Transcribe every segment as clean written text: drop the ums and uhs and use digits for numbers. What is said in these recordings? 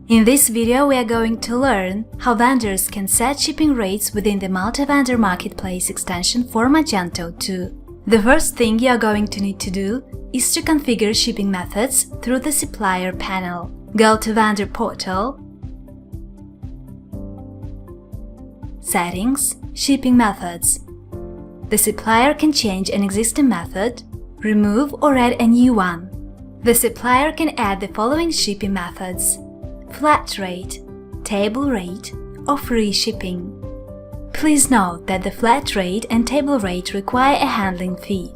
In this video, we are going to learn how vendors can set shipping rates within the Multi-Vendor Marketplace extension for Magento 2. The first thing you are going to need to do is to configure shipping methods through the Supplier panel. Go to Vendor Portal, Settings, Shipping Methods. The supplier can change an existing method, remove or add a new one. The supplier can add the following shipping methods: flat rate, table rate, or free shipping. Please note that the flat rate and table rate require a handling fee.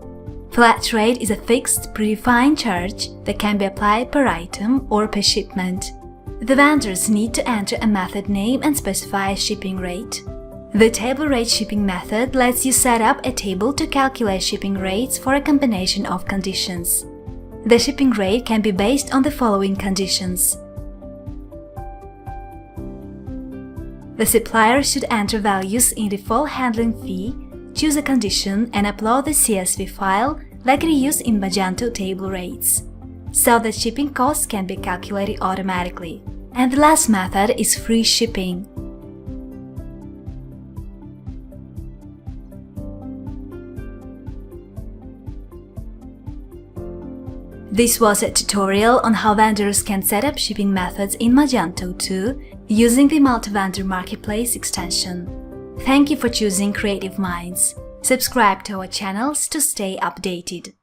Flat rate is a fixed, predefined charge that can be applied per item or per shipment. The vendors need to enter a method name and specify a shipping rate. The table rate shipping method lets you set up a table to calculate shipping rates for a combination of conditions. The shipping rate can be based on the following conditions. The supplier should enter values in the default handling fee, choose a condition, and upload the CSV file like it is used in Magento table rates, so that shipping costs can be calculated automatically. And the last method is free shipping. This was a tutorial on how vendors can set up shipping methods in Magento 2 using the Multi-Vendor Marketplace extension. Thank you for choosing Creative Minds. Subscribe to our channels to stay updated.